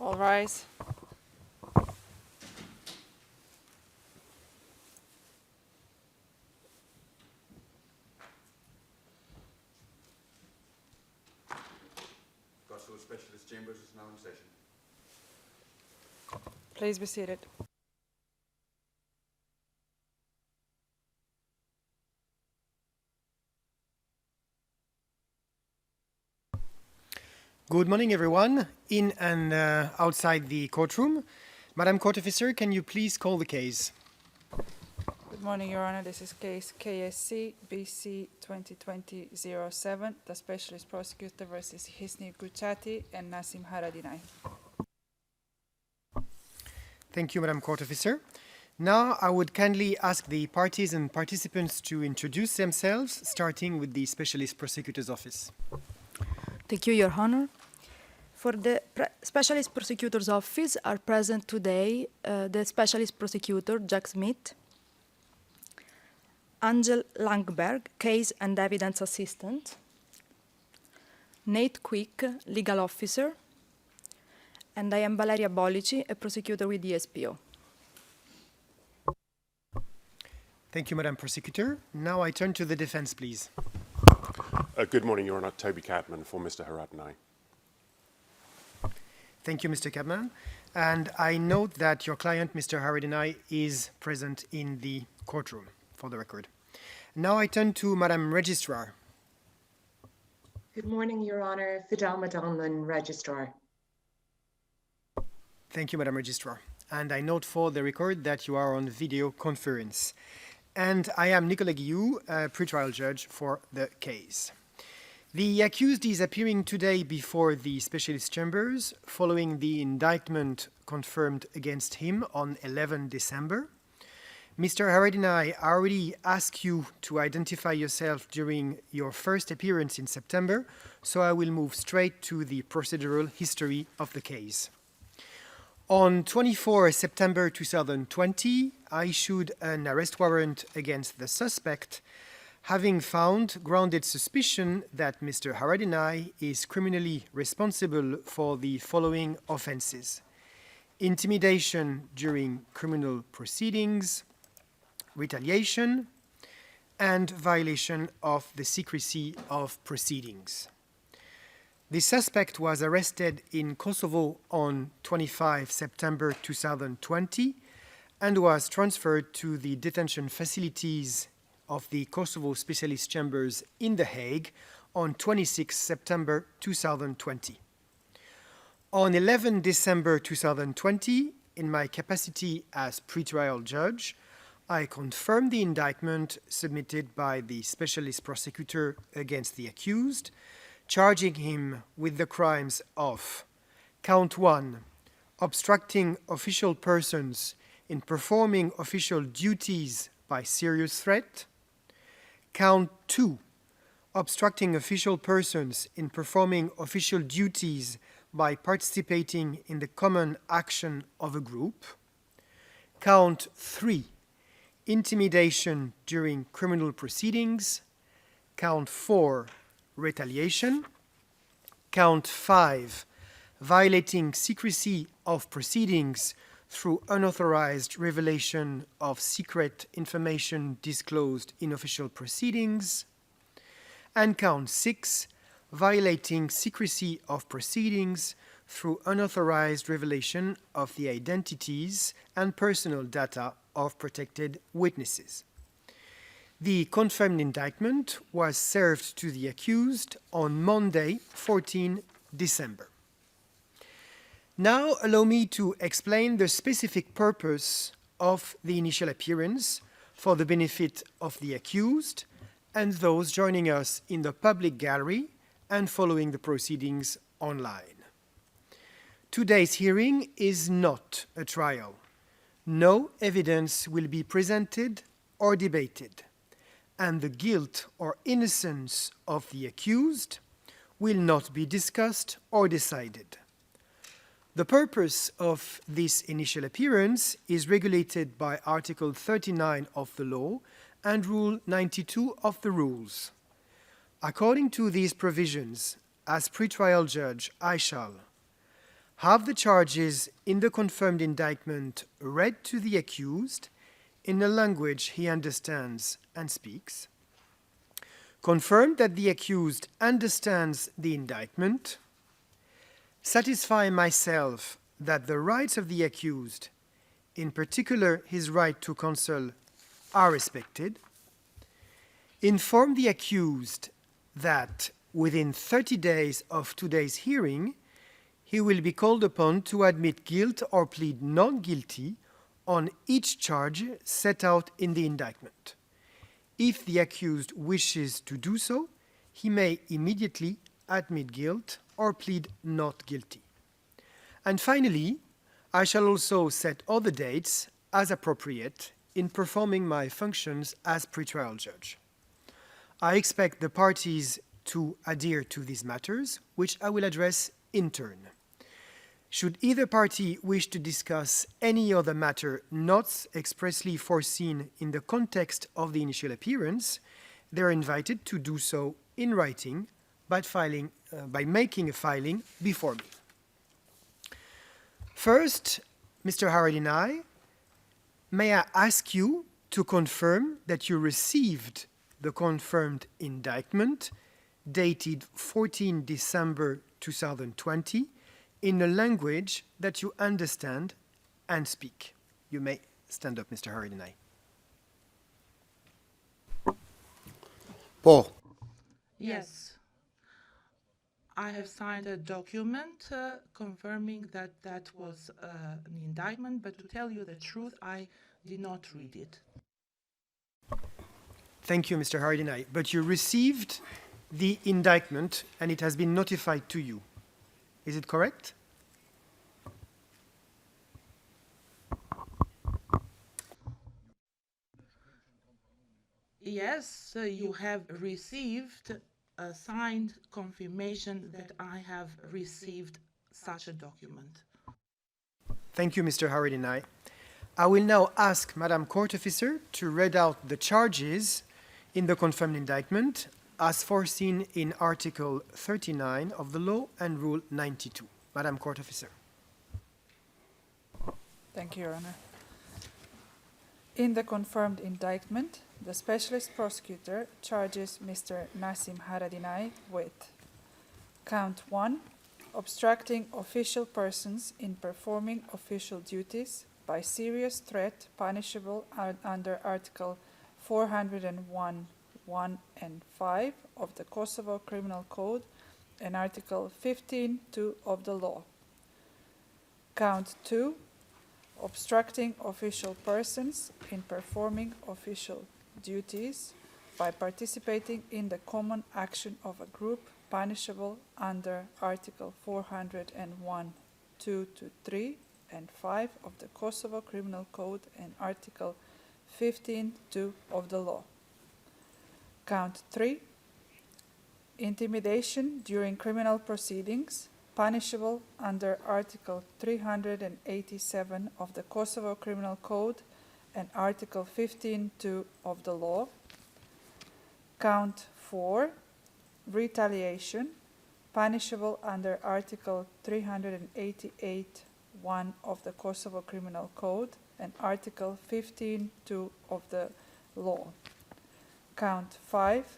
All rise. Procedural Specialist Chambers is now in session. Please be seated. Good morning, everyone, in and outside the courtroom. Madam Court Officer, can you please call the case? Good morning, Your Honor. This is case KSC BC 2020-07, the Specialist Prosecutor versus Gucati and Nassim Haradinaj. Thank you, Madam Court Officer. Now, I would kindly ask the parties and participants to introduce themselves, starting with the Specialist Prosecutor's Office. Thank you, Your Honor. For the Specialist Prosecutor's Office are present today the Specialist Prosecutor, Jack Smith, Angel Langberg, Case and Evidence Assistant, Nate Quick, Legal Officer, and I am Valeria Bollici, a prosecutor with the SPO. Thank you, Madam Prosecutor. Now I turn to the defense, please. Good morning, Your Honor. Toby Cadman for Mr. Haradinaj. Thank you, Mr. Cadman. And I note that your client, Mr. Haradinaj, is present in the courtroom, for the record. Now I turn to Madam Registrar. Good morning, Your Honor. Fidelma Donlan, Registrar. Thank you, Madam Registrar. And I note for the record that you are on video conference. And I am Nicolas Guillou, a pretrial judge for the case. The accused is appearing today before the specialist chambers following the indictment confirmed against him on 11 December. Mr. Haradinaj, I already asked you to identify yourself during your first appearance in September, so I will move straight to the procedural history of the case. On 24 September 2020, I issued an arrest warrant against the suspect, having found grounded suspicion that Mr. Haradinaj is criminally responsible for the following offenses: intimidation during criminal proceedings, retaliation, and violation of the secrecy of proceedings. The suspect was arrested in Kosovo on 25 September 2020 and was transferred to the detention facilities of the Kosovo Specialist Chambers in The Hague on 26 September 2020. On 11 December 2020, in my capacity as pretrial judge, I confirmed the indictment submitted by the Specialist Prosecutor against the accused, charging him with the crimes of Count 1, obstructing official persons in performing official duties by serious threat; Count 2, obstructing official persons in performing official duties by participating in the common action of a group; Count 3, intimidation during criminal proceedings; Count 4, retaliation; Count 5, violating secrecy of proceedings through unauthorized revelation of secret information disclosed in official proceedings; and Count 6, violating secrecy of proceedings through unauthorized revelation of the identities and personal data of protected witnesses. The confirmed indictment was served to the accused on Monday, 14 December. Now allow me to explain the specific purpose of the initial appearance for the benefit of the accused and those joining us in the public gallery and following the proceedings online. Today's hearing is not a trial. No evidence will be presented or debated, and the guilt or innocence of the accused will not be discussed or decided. The purpose of this initial appearance is regulated by Article 39 of the law and Rule 92 of the rules. According to these provisions, as pretrial judge, I shall have the charges in the confirmed indictment read to the accused in a language he understands and speaks, confirm that the accused understands the indictment, satisfy myself that the rights of the accused, in particular his right to counsel, are respected, inform the accused that within 30 days of today's hearing, he will be called upon to admit guilt or plead not guilty on each charge set out in the indictment. If the accused wishes to do so, he may immediately admit guilt or plead not guilty. And finally, I shall also set other dates as appropriate in performing my functions as pretrial judge. I expect the parties to adhere to these matters, which I will address in turn. Should either party wish to discuss any other matter not expressly foreseen in the context of the initial appearance, they are invited to do so in writing by making a filing before me. First, Mr. Haradinaj, may I ask you to confirm that you received the confirmed indictment dated 14 December 2020 in a language that you understand and speak. You may stand up, Mr. Haradinaj. Paul. Yes. I have signed a document confirming that that was an indictment, but to tell you the truth, I did not read it. Thank you, Mr. Haradinaj. But you received the indictment and it has been notified to you. Is it correct? Yes, you have received a signed confirmation that I have received such a document. Thank you, Mr. Haradinaj. I will now ask Madam Court Officer to read out the charges in the confirmed indictment as foreseen in Article 39 of the law and Rule 92. Madam Court Officer. Thank you, Your Honor. In the confirmed indictment, the specialist prosecutor charges Mr. Nassim Haradinaj with Count 1, obstructing official persons in performing official duties by serious threat punishable under Article 401, 1 and 5 of the Kosovo Criminal Code and Article 15.2 of the law. Count 2, obstructing official persons in performing official duties by participating in the common action of a group punishable under Article 401, 2 to 3 and 5 of the Kosovo Criminal Code and Article 15.2 of the law. Count 3, intimidation during criminal proceedings punishable under Article 387 of the Kosovo Criminal Code and Article 15.2 of the law. Count 4, retaliation, punishable under Article 388.1 of the Kosovo Criminal Code and Article 15.2 of the law. Count 5,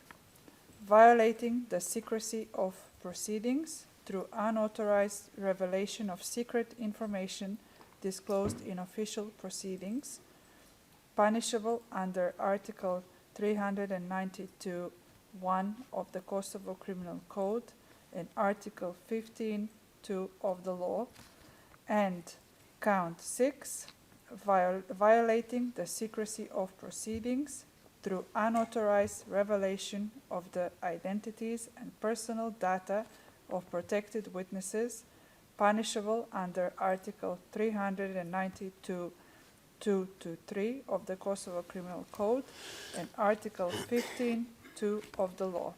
violating the secrecy of proceedings through unauthorized revelation of secret information disclosed in official proceedings, punishable under Article 392.1 of the Kosovo Criminal Code and Article 15.2 of the law, and Count 6, violating the secrecy of proceedings through unauthorized revelation of the identities and personal data of protected witnesses, punishable under Article 392.2 to 3 of the Kosovo Criminal Code and Article 15.2 of the law.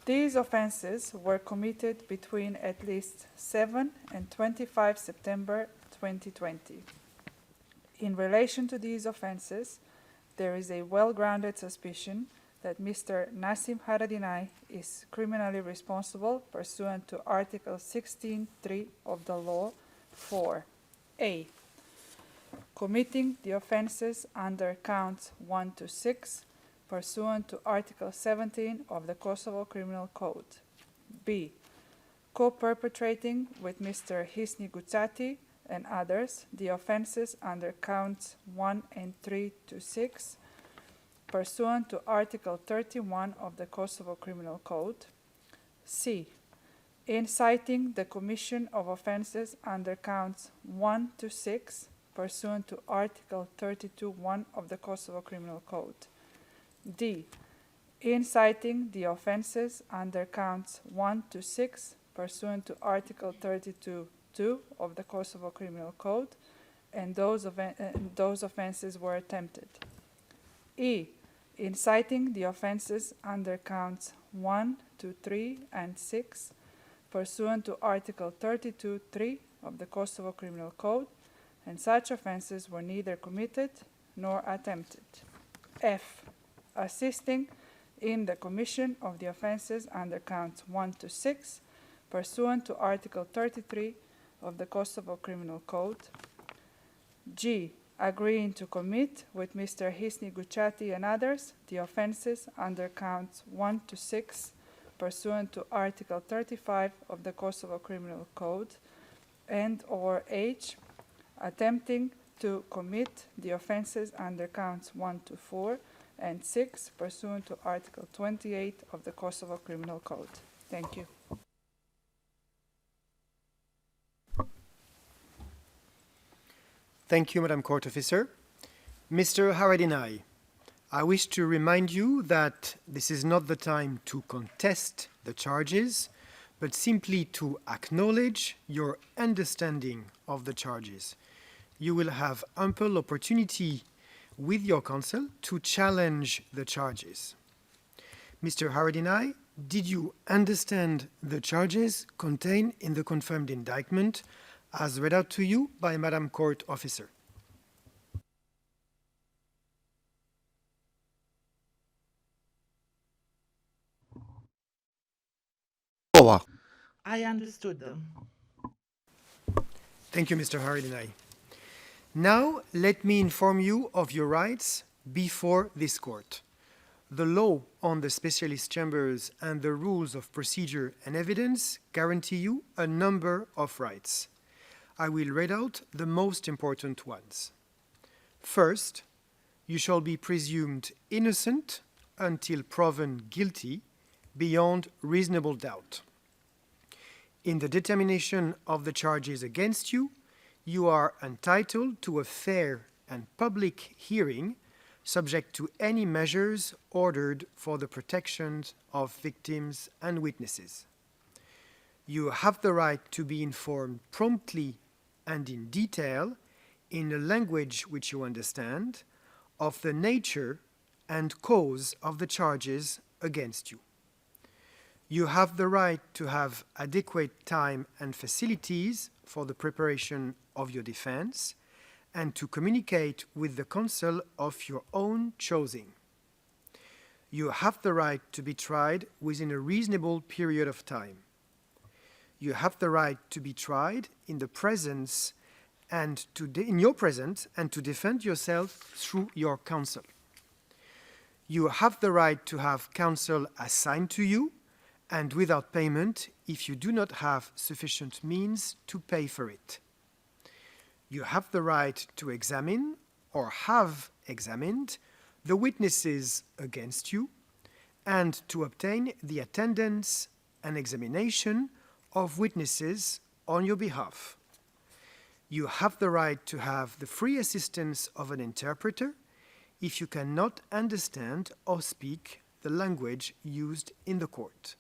These offenses were committed between at least 7 and 25 September 2020. In relation to these offenses, there is a well-grounded suspicion that Mr. Nassim Haradinaj is criminally responsible pursuant to Article 16.3 of the law for A. Committing the offenses under counts 1 to 6 pursuant to Article 17 of the Kosovo Criminal Code. B. Co-perpetrating with Mr. Hisni Gucati and others the offenses under counts 1 and 3 to 6 pursuant to Article 31 of the Kosovo Criminal Code. C. Inciting the commission of offenses under counts 1 to 6 pursuant to Article 32(1) of the Kosovo Criminal Code. D. Inciting the offenses under counts 1 to 6 pursuant to Article 32(2) of the Kosovo Criminal Code, and those offenses were attempted. E. Inciting the offenses under counts 1 to 3 and 6 pursuant to Article 32(3) of the Kosovo Criminal Code, and such offenses were neither committed nor attempted. F. Assisting in the commission of the offenses under counts 1 to 6 pursuant to Article 33 of the Kosovo Criminal Code. G. Agreeing to commit with Mr. Hisni Gucati and others the offenses under counts 1 to 6 pursuant to Article 35 of the Kosovo Criminal Code, and or H. Attempting to commit the offenses under counts 1 to 4 and 6 pursuant to Article 28 of the Kosovo Criminal Code. Thank you. Thank you, Madam Court Officer. Mr. Haradinaj, I wish to remind you that this is not the time to contest the charges, but simply to acknowledge your understanding of the charges. You will have ample opportunity with your counsel to challenge the charges. Mr. Haradinaj, did you understand the charges contained in the confirmed indictment as read out to you by Madam Court Officer? I understood them. Thank you, Mr. Haradinaj. Now, let me inform you of your rights before this court. The law on the specialist chambers and the rules of procedure and evidence guarantee you a number of rights. I will read out the most important ones. First, you shall be presumed innocent until proven guilty beyond reasonable doubt. In the determination of the charges against you, you are entitled to a fair and public hearing subject to any measures ordered for the protection of victims and witnesses. You have the right to be informed promptly and in detail, in a language which you understand, of the nature and cause of the charges against you. You have the right to have adequate time and facilities for the preparation of your defense and to communicate with the counsel of your own choosing. You have the right to be tried within a reasonable period of time. You have the right to be tried in the presence and in your presence and to defend yourself through your counsel. You have the right to have counsel assigned to you and without payment if you do not have sufficient means to pay for it. You have the right to examine or have examined the witnesses against you and to obtain the attendance and examination of witnesses on your behalf. You have the right to have the free assistance of an interpreter if you cannot understand or speak the language used in the court.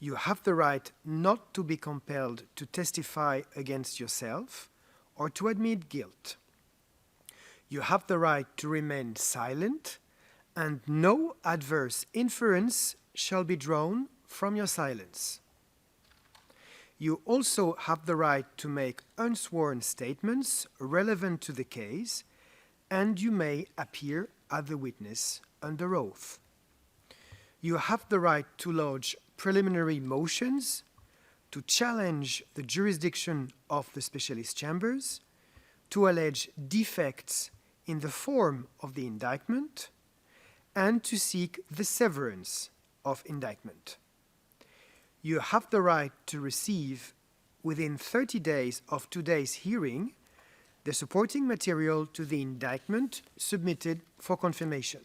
You have the right not to be compelled to testify against yourself or to admit guilt. You have the right to remain silent, and no adverse inference shall be drawn from your silence. You also have the right to make unsworn statements relevant to the case, and you may appear as the witness under oath. You have the right to lodge preliminary motions, to challenge the jurisdiction of the specialist chambers, to allege defects in the form of the indictment, and to seek the severance of indictment. You have the right to receive, within 30 days of today's hearing, the supporting material to the indictment submitted for confirmation.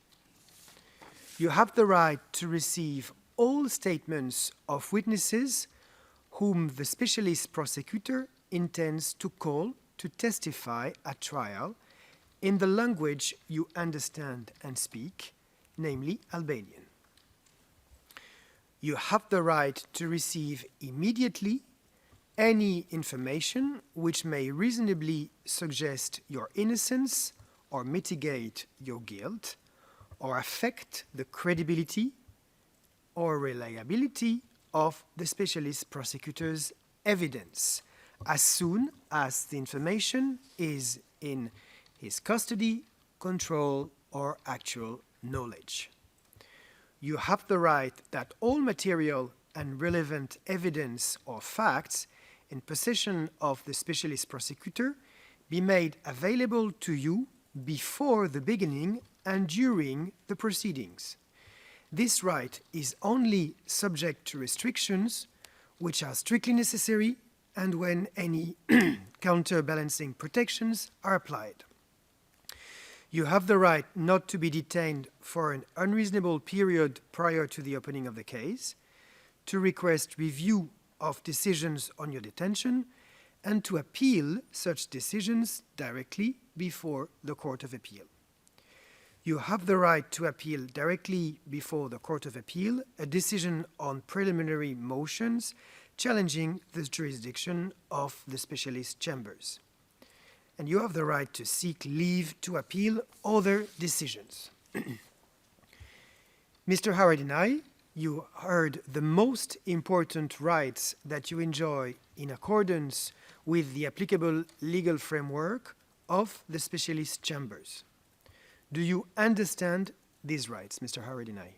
You have the right to receive all statements of witnesses whom the specialist prosecutor intends to call to testify at trial in the language you understand and speak, namely Albanian. You have the right to receive immediately any information which may reasonably suggest your innocence or mitigate your guilt or affect the credibility or reliability of the specialist prosecutor's evidence as soon as the information is in his custody, control, or actual knowledge. You have the right that all material and relevant evidence or facts in possession of the specialist prosecutor be made available to you before the beginning and during the proceedings. This right is only subject to restrictions which are strictly necessary and when any counterbalancing protections are applied. You have the right not to be detained for an unreasonable period prior to the opening of the case, to request review of decisions on your detention, and to appeal such decisions directly before the Court of Appeal. You have the right to appeal directly before the Court of Appeal a decision on preliminary motions challenging the jurisdiction of the specialist chambers. And you have the right to seek leave to appeal other decisions. Mr. Haradinaj, you heard the most important rights that you enjoy in accordance with the applicable legal framework of the specialist chambers. Do you understand these rights, Mr. Haradinaj?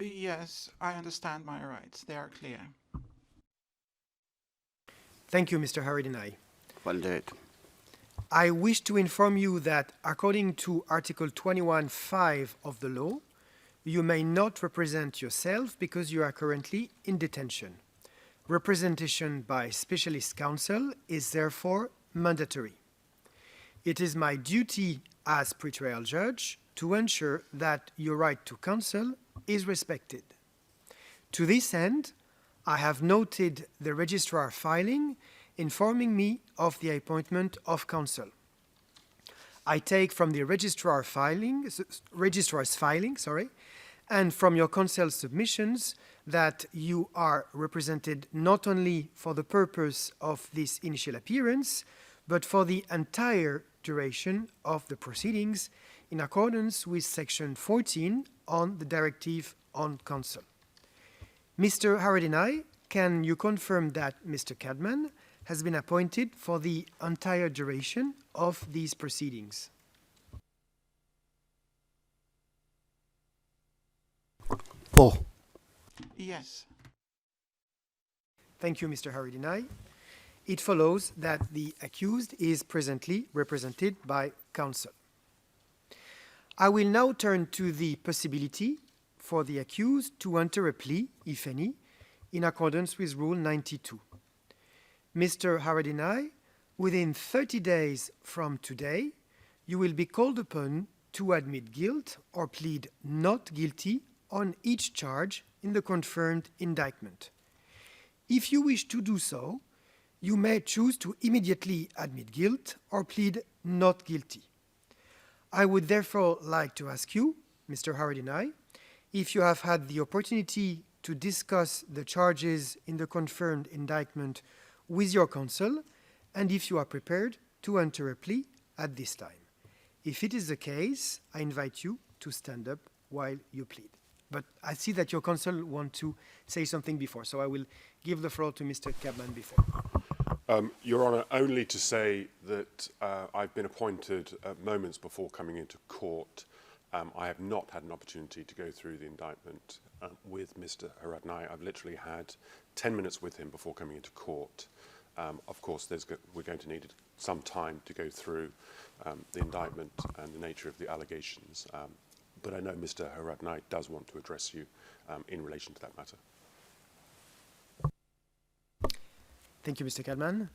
Yes, I understand my rights. They are clear. Thank you, Mr. Haradinaj. Well done. I wish to inform you that according to Article 21(5) of the law, you may not represent yourself because you are currently in detention. Representation by specialist counsel is therefore mandatory. It is my duty as pretrial judge to ensure that your right to counsel is respected. To this end, I have noted the registrar filing informing me of the appointment of counsel. I take from the registrar's filing, and from your counsel submissions that you are represented not only for the purpose of this initial appearance, but for the entire duration of the proceedings in accordance with Section 14 on the Directive on Counsel. Mr. Haradinaj, can you confirm that Mr. Cadman has been appointed for the entire duration of these proceedings? Paul. Yes. Thank you, Mr. Haradinaj. It follows that the accused is presently represented by counsel. I will now turn to the possibility for the accused to enter a plea, if any, in accordance with Rule 92. Mr. Haradinaj, within 30 days from today, you will be called upon to admit guilt or plead not guilty on each charge in the confirmed indictment. If you wish to do so, you may choose to immediately admit guilt or plead not guilty. I would therefore like to ask you, Mr. Haradinaj, if you have had the opportunity to discuss the charges in the confirmed indictment with your counsel, and if you are prepared to enter a plea at this time. If it is the case, I invite you to stand up while you plead. But I see that your counsel want to say something before, so I will give the floor to Mr. Cadman before. Your Honour, only to say that I've been appointed moments before coming into court. I have not had an opportunity to go through the indictment with Mr. Haradinaj. I've literally had 10 minutes with him before coming into court. Of course, we're going to need some time to go through the indictment and the nature of the allegations. But I know Mr. Haradinaj does want to address you in relation to that matter. Thank you, Mr. Cadman.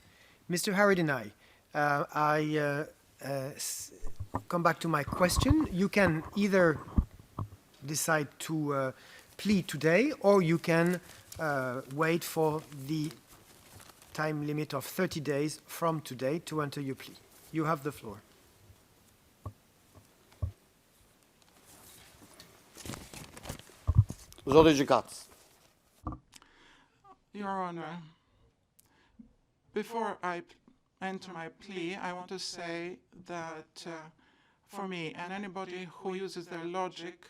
Mr. Haradinaj, I come back to my question. You can either decide to plead today, or you can wait for the time limit of 30 days from today to enter your plea. You have the floor. Your Honor, before I enter my plea, I want to say that for me and anybody who uses their logic,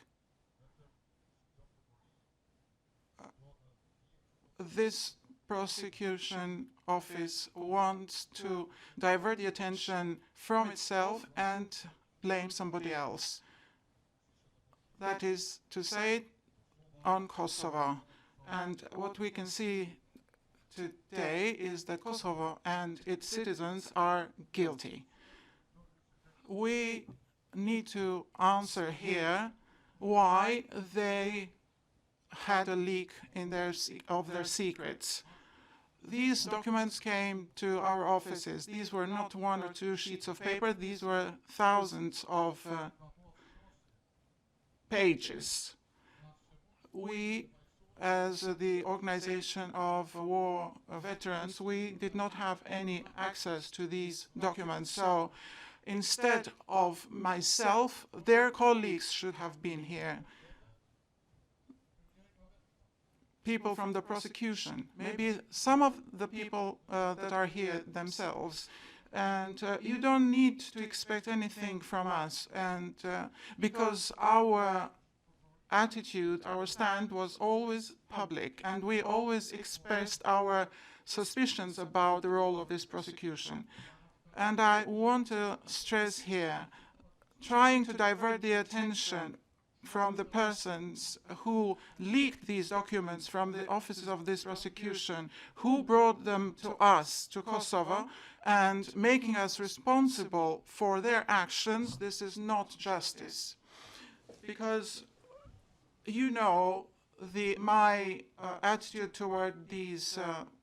this prosecution office wants to divert the attention from itself and blame somebody else. That is to say, on Kosovo. And what we can see today is that Kosovo and its citizens are guilty. We need to answer here why they had a leak in of their secrets. These documents came to our offices. These were not 1 or 2 sheets of paper. These were thousands of pages. We, as the organization of war veterans, we did not have any access to these documents. So instead of myself, their colleagues should have been here. People from the prosecution, maybe some of the people that are here themselves. And you don't need to expect anything from us. And because our attitude, our stand was always public, and we always expressed our suspicions about the role of this prosecution. And I want to stress here, trying to divert the attention from the persons who leaked these documents from the offices of this prosecution, who brought them to us, to Kosovo, and making us responsible for their actions, this is not justice. Because you know my attitude toward these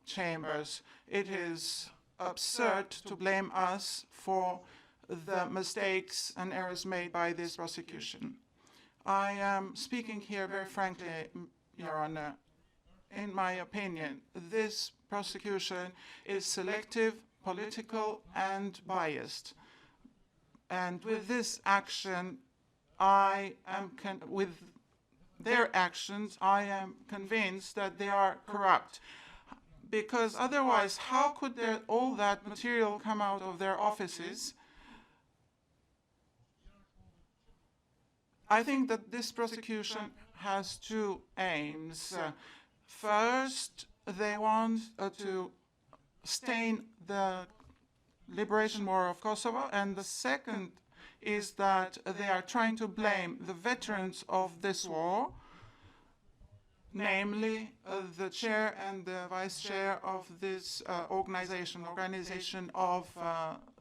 chambers. It is absurd to blame us for the mistakes and errors made by this prosecution. I am speaking here very frankly, Your Honor. In my opinion, this prosecution is selective, political, and biased. And with this action, with their actions, I am convinced that they are corrupt. Because otherwise, how could all that material come out of their offices? I think that this prosecution has 2 aims. First, they want to stain the liberation war of Kosovo, and the second is that they are trying to blame the veterans of this war, namely the chair and the vice chair of this organization of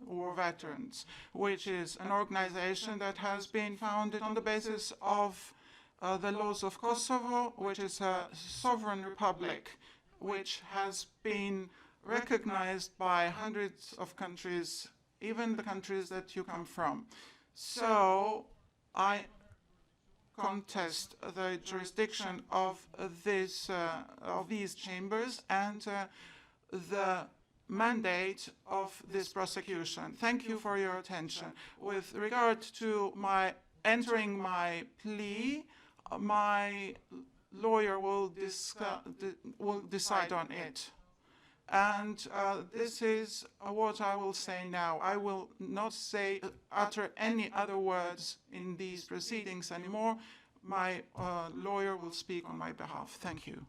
war veterans, which is an organization that has been founded on the basis of the laws of Kosovo, which is a sovereign republic, which has been recognized by hundreds of countries, even the countries that you come from. So I contest the jurisdiction of these chambers and the mandate of this prosecution. Thank you for your attention. With regard to my entering my plea, my lawyer will decide on it. And this is what I will say now. I will not utter any other words in these proceedings anymore. My lawyer will speak on my behalf. Thank you.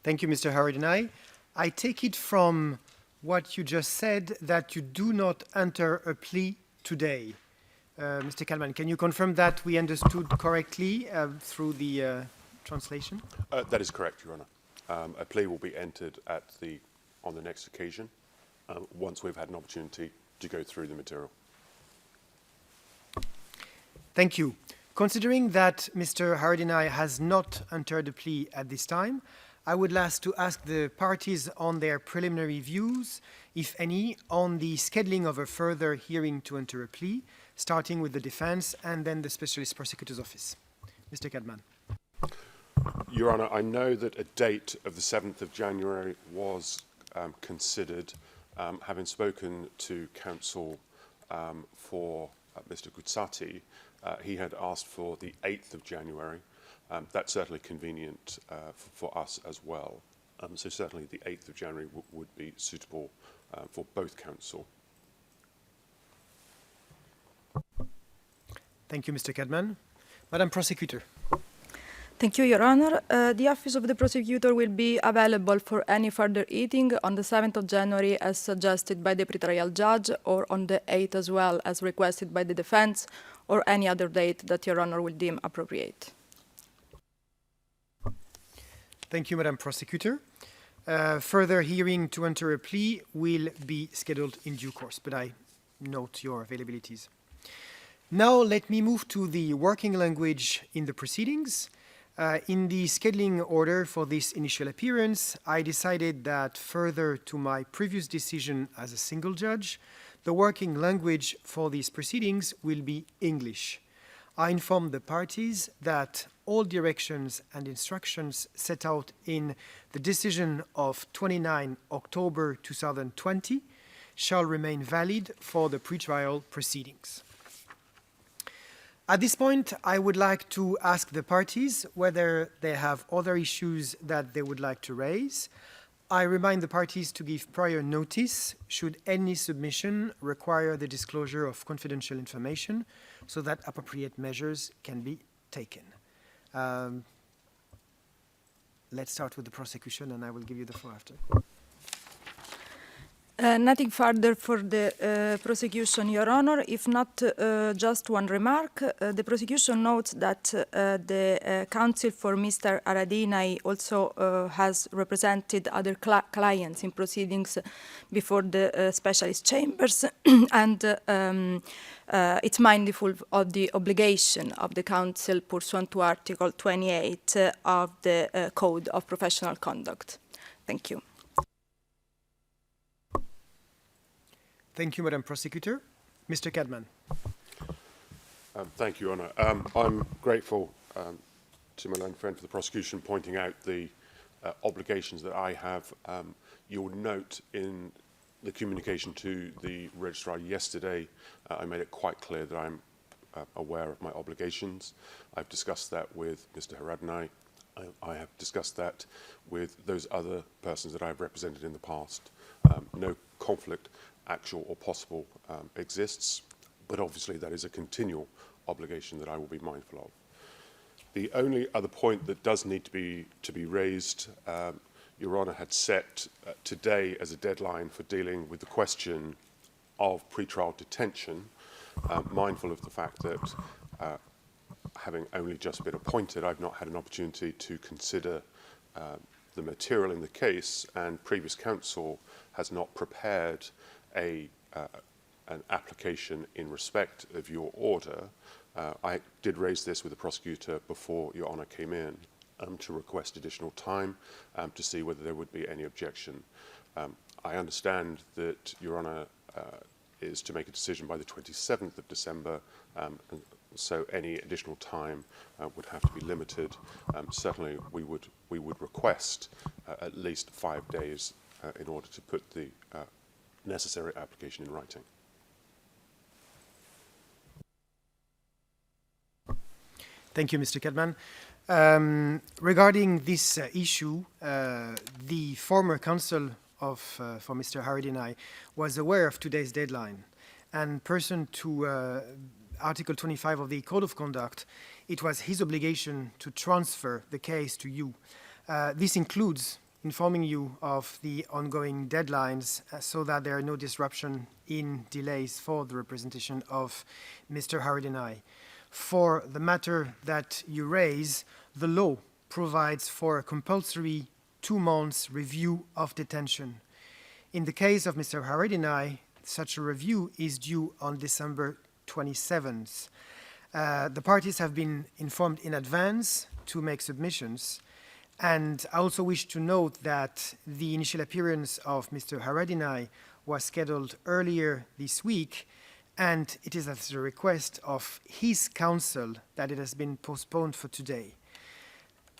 Thank you, Mr. Haradinaj. I take it from what you just said that you do not enter a plea today. Mr. Kalman, can you confirm that we understood correctly through the translation? That is correct, Your Honour. A plea will be entered on the next occasion once we've had an opportunity to go through the material. Thank you. Considering that Mr. Haradinaj has not entered a plea at this time, I would like to ask the parties on their preliminary views, if any, on the scheduling of a further hearing to enter a plea, starting with the defense and then the Specialist Prosecutor's Office. Mr. Kadman. Your Honour, I know that a date of the 7th of January was considered. Having spoken to counsel for Mr. Gucati, he had asked for the 8th of January. That's certainly convenient for us as well. So certainly the 8th of January would be suitable for both counsel. Thank you, Mr. Kadman. Madam Prosecutor. Thank you, Your Honor. The Office of the Prosecutor will be available for any further hearing on the 7th of January as suggested by the pretrial judge, or on the 8th as well as requested by the defense, or any other date that Your Honor will deem appropriate. Thank you, Madam Prosecutor. Further hearing to enter a plea will be scheduled in due course, but I note your availabilities. Now let me move to the working language in the proceedings. In the scheduling order for this initial appearance, I decided that further to my previous decision as a single judge, the working language for these proceedings will be English. I inform the parties that all directions and instructions set out in the decision of 29 October 2020 shall remain valid for the pretrial proceedings. At this point, I would like to ask the parties whether they have other issues that they would like to raise. I remind the parties to give prior notice should any submission require the disclosure of confidential information so that appropriate measures can be taken. Let's start with the prosecution, and I will give you the floor after. Nothing further for the prosecution, Your Honor. If not, just one remark. The prosecution notes that the counsel for Mr. Haradinaj also has represented other clients in proceedings before the specialist chambers, and it's mindful of the obligation of the counsel pursuant to Article 28 of the Code of Professional Conduct. Thank you. Thank you, Madam Prosecutor. Mr. Kadman. Thank you, Your Honour. I'm grateful to my learned friend for the prosecution pointing out the obligations that I have. You'll note in the communication to the registrar yesterday, I made it quite clear that I'm aware of my obligations. I've discussed that with Mr. Haradinaj. I have discussed that with those other persons that I've represented in the past. No conflict, actual or possible, exists, but obviously that is a continual obligation that I will be mindful of. The only other point that does need to be raised, Your Honour had set today as a deadline for dealing with the question of pretrial detention, mindful of the fact that having only just been appointed, I've not had an opportunity to consider the material in the case, and previous counsel has not prepared an application in respect of your order. I did raise this with the prosecutor before Your Honour came in to request additional time to see whether there would be any objection. I understand that Your Honour is to make a decision by the 27th of December, and so any additional time would have to be limited. Certainly we would request at least 5 days in order to put the necessary application in writing. Thank you, Mr. Kadman. Regarding this issue, the former counsel for Mr. Haradinaj was aware of today's deadline, and pursuant to Article 25 of the Code of Conduct, it was his obligation to transfer the case to you. This includes informing you of the ongoing deadlines so that there are no disruption in delays for the representation of Mr. Haradinaj. For the matter that you raise, the law provides for a compulsory 2 months review of detention. In the case of Mr. Haradinaj, such a review is due on December 27th. The parties have been informed in advance to make submissions, and I also wish to note that the initial appearance of Mr. Haradinaj was scheduled earlier this week, and it is at the request of his counsel that it has been postponed for today.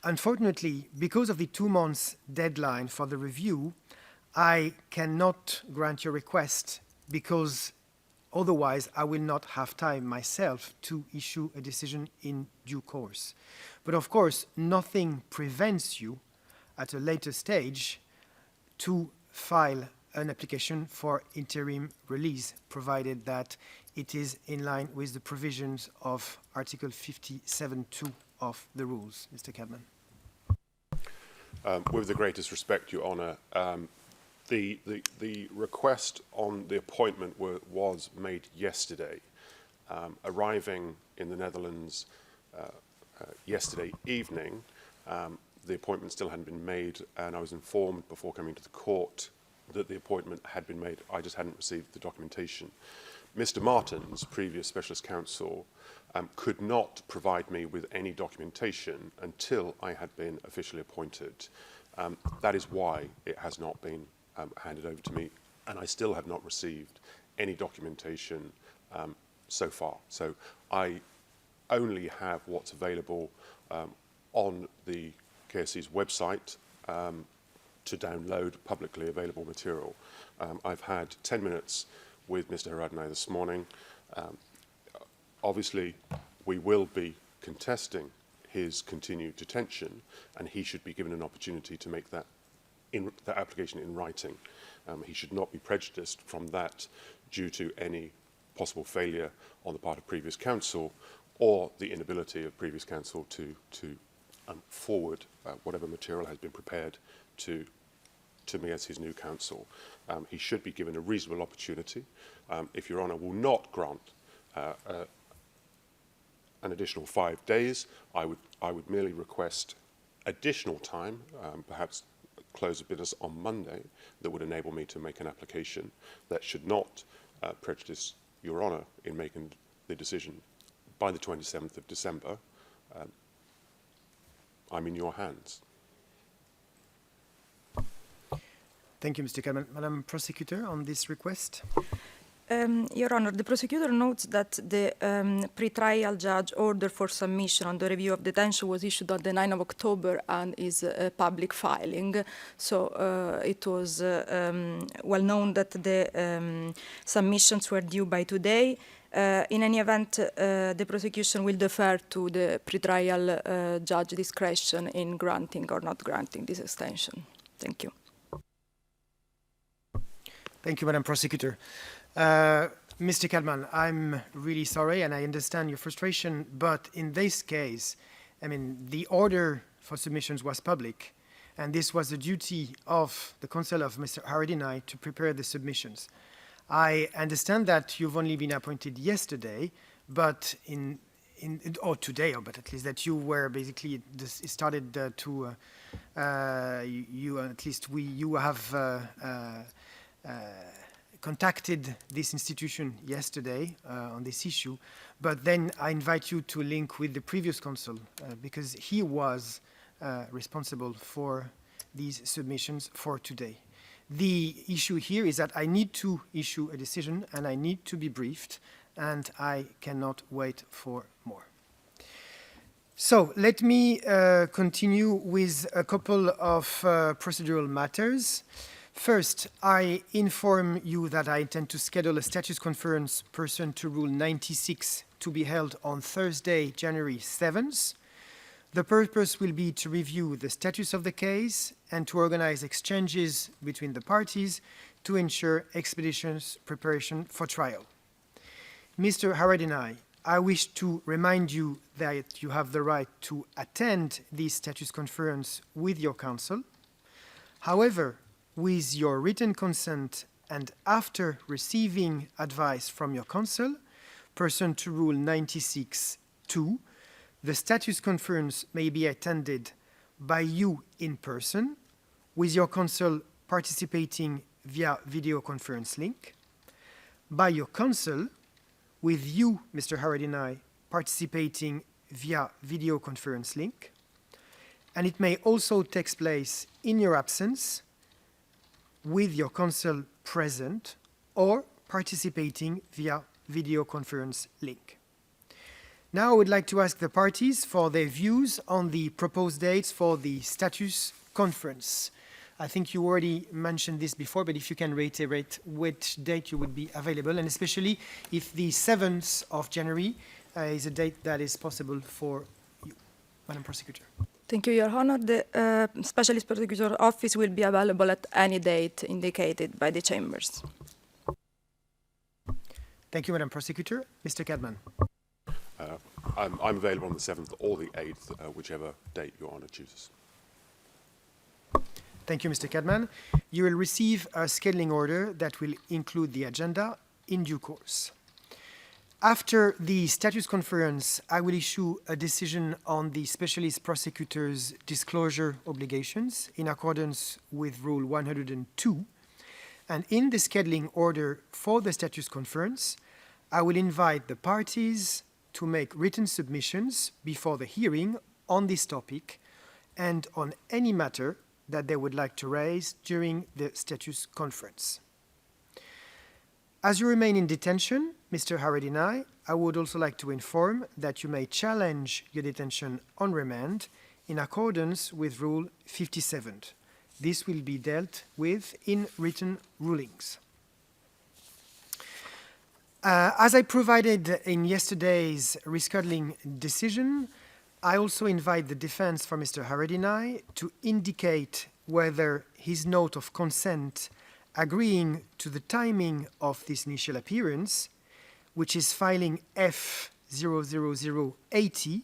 Unfortunately, because of the 2 months deadline for the review, I cannot grant your request because otherwise I will not have time myself to issue a decision in due course. But of course, nothing prevents you at a later stage to file an application for interim release, provided that it is in line with the provisions of Article 57.2 of the rules. Mr. Cadman. With the greatest respect, Your Honour, the request on the appointment was made yesterday. Arriving in the Netherlands yesterday evening, the appointment still hadn't been made, and I was informed before coming to the court that the appointment had been made. I just hadn't received the documentation. Mr. Martins, previous specialist counsel, could not provide me with any documentation until I had been officially appointed. That is why it has not been handed over to me, and I still have not received any documentation so far. So I only have what's available on the KSC's website to download publicly available material. I've had 10 minutes with Mr. Haradinaj this morning. Obviously, we will be contesting his continued detention, and he should be given an opportunity to make that application in writing. He should not be prejudiced from that due to any possible failure on the part of previous counsel or the inability of previous counsel to forward whatever material has been prepared to me as his new counsel. He should be given a reasonable opportunity. If Your Honour will not grant an additional 5 days, I would merely request additional time, perhaps close of business on Monday, that would enable me to make an application that should not prejudice Your Honour in making the decision by the 27th of December. I'm in your hands. Thank you, Mr. Cadman. Madam Prosecutor, on this request. Your Honor, the prosecutor notes that the pre-trial judge order for submission on the review of detention was issued on the 9th of October and is a public filing. So it was well known that the submissions were due by today. In any event, the prosecution will defer to the pre-trial judge discretion in granting or not granting this extension. Thank you. Thank you, Madam Prosecutor. Mr. Cadman, I'm really sorry, and I understand your frustration, but in this case, I mean, the order for submissions was public, and this was the duty of the counsel of Mr. Haradinaj to prepare the submissions. I understand that you've only been appointed yesterday, but or today, but at least that you were basically, it started you have contacted this institution yesterday on this issue, but then I invite you to link with the previous counsel because he was responsible for these submissions for today. The issue here is that I need to issue a decision and I need to be briefed, and I cannot wait for more. So let me continue with a couple of procedural matters. First, I inform you that I intend to schedule a status conference pursuant to Rule 96 to be held on Thursday, January 7th. The purpose will be to review the status of the case and to organize exchanges between the parties to ensure expeditious preparation for trial. Mr. Haradinaj, I wish to remind you that you have the right to attend this status conference with your counsel. However, with your written consent and after receiving advice from your counsel, pursuant to Rule 96(2), the status conference may be attended by you in person, with your counsel participating via video conference link, by your counsel, with you, Mr. Haradinaj, participating via video conference link, and it may also take place in your absence, with your counsel present or participating via video conference link. Now I would like to ask the parties for their views on the proposed dates for the status conference. I think you already mentioned this before, but if you can reiterate which date you would be available, and especially if the 7th of January is a date that is possible for you, Madam Prosecutor. Thank you, Your Honor. The Specialist Prosecutor Office will be available at any date indicated by the chambers. Thank you, Madam Prosecutor. Mr. Cadman. I'm available on the 7th or the 8th, whichever date Your Honour chooses. Thank you, Mr. Cadman. You will receive a scheduling order that will include the agenda in due course. After the status conference, I will issue a decision on the specialist prosecutor's disclosure obligations in accordance with Rule 102. And in the scheduling order for the status conference, I will invite the parties to make written submissions before the hearing on this topic and on any matter that they would like to raise during the status conference. As you remain in detention, Mr. Haradinaj, I would also like to inform that you may challenge your detention on remand in accordance with Rule 57. This will be dealt with in written rulings. As I provided in yesterday's rescheduling decision, I also invite the defense for Mr. Haradinaj to indicate whether his note of consent agreeing to the timing of this initial appearance, which is filing F00080,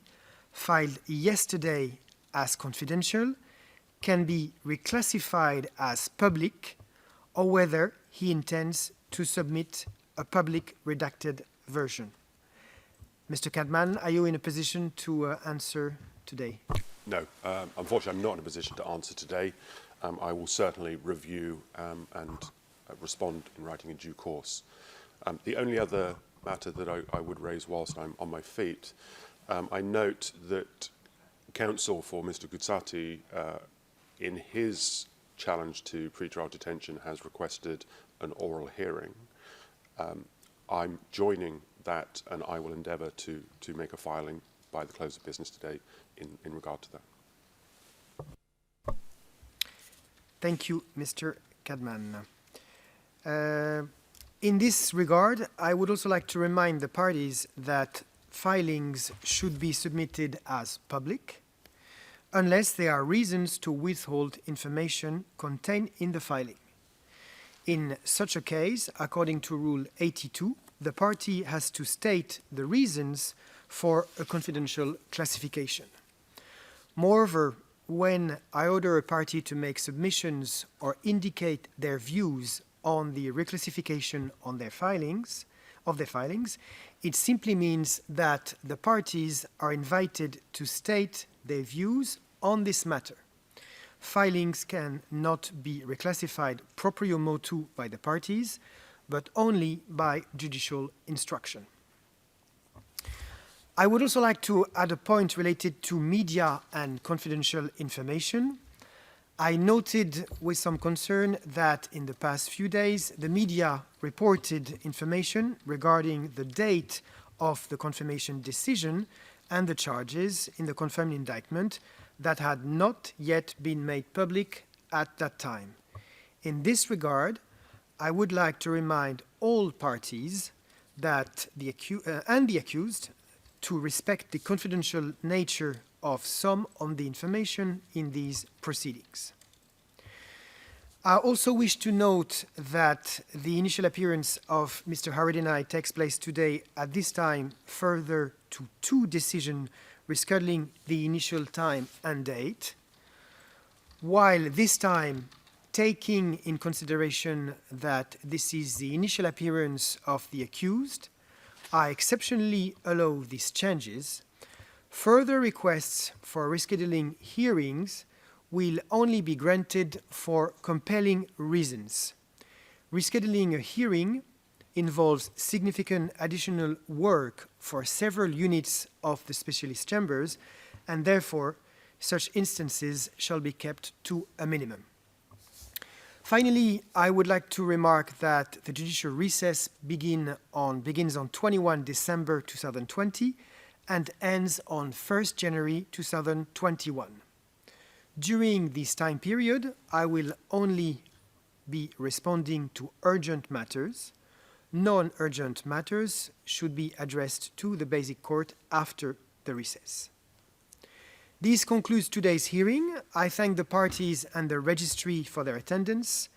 filed yesterday as confidential, can be reclassified as public, or whether he intends to submit a public redacted version. Mr. Cadman, are you in a position to answer today? No, unfortunately I'm not in a position to answer today. I will certainly review and respond in writing in due course. The only other matter that I would raise whilst I'm on my feet, I note that counsel for Mr. Gucati, in his challenge to pre-trial detention, has requested an oral hearing. I'm joining that, and I will endeavour to make a filing by the close of business today in regard to that. Thank you, Mr. Cadman. In this regard, I would also like to remind the parties that filings should be submitted as public unless there are reasons to withhold information contained in the filing. In such a case, according to Rule 82, the party has to state the reasons for a confidential classification. Moreover, when I order a party to make submissions or indicate their views on the reclassification on their filings, it simply means that the parties are invited to state their views on this matter. Filings can not be reclassified proprio motu by the parties, but only by judicial instruction. I would also like to add a point related to media and confidential information. I noted with some concern that in the past few days, the media reported information regarding the date of the confirmation decision and the charges in the confirmed indictment that had not yet been made public at that time. In this regard, I would like to remind all parties that the accused to respect the confidential nature of some of the information in these proceedings. I also wish to note that the initial appearance of Mr. Haradinaj takes place today at this time further to two decisions rescheduling the initial time and date, while this time taking in consideration that this is the initial appearance of the accused, I exceptionally allow these changes. Further requests for rescheduling hearings will only be granted for compelling reasons. Rescheduling a hearing involves significant additional work for several units of the specialist chambers, and therefore such instances shall be kept to a minimum. Finally, I would like to remark that the judicial recess begins on 21 December 2020 and ends on 1st January 2021. During this time period, I will only be responding to urgent matters. Non-urgent matters should be addressed to the Basic Court after the recess. This concludes today's hearing. I thank the parties and the registry for their attendance.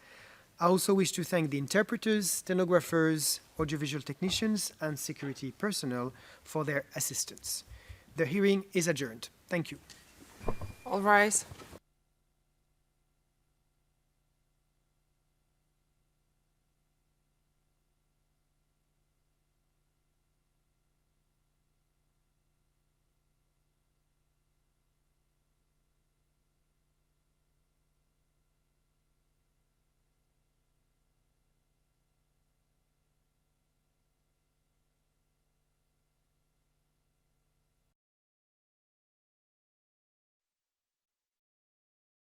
I also wish to thank the interpreters, stenographers, audiovisual technicians, and security personnel for their assistance. The hearing is adjourned. Thank you. All rise.